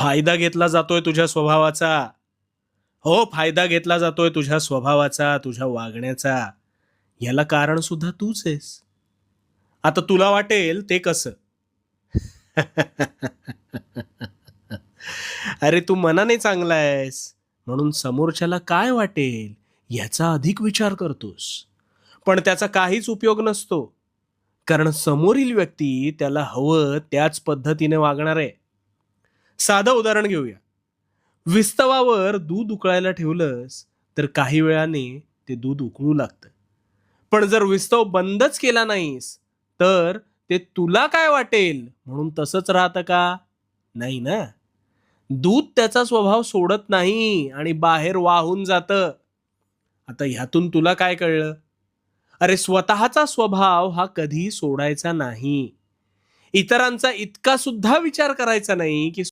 फायदा घेतला जातोय तुझ्या स्वभावाचा. हो, फायदा घेतला जातोय तुझ्या स्वभावाचा, तुझ्या वागण्याचा. याला कारण सुद्धा तूच आहेस. आता तुला वाटेल ते कसं? अरे तू मनाने चांगला आहेस म्हणून समोरच्याला काय वाटेल याचा अधिक विचार करतोस. पण त्याचा काहीच उपयोग नसतो. कारण समोरील व्यक्ती त्याला हवं त्याच पद्धतीने वागणार आहे. साधं उदाहरण घेऊया. विस्तवावर दूध उकळायला ठेवलंस तर काही वेळाने ते दूध उकळू लागतं. पण जर विस्तव बंदच केला नाहीस तर ते तुला काय वाटेल म्हणून तसंच राहतं का? नाही ना. दूध त्याचा स्वभाव सोडत नाही आणि बाहेर वाहून जातं. आता ह्यातून तुला काय कळलं? अरे स्वतःचा स्वभाव हा कधी सोडायचा नाही. इतरांचा इतका सुद्धा विचार करायचा नाही की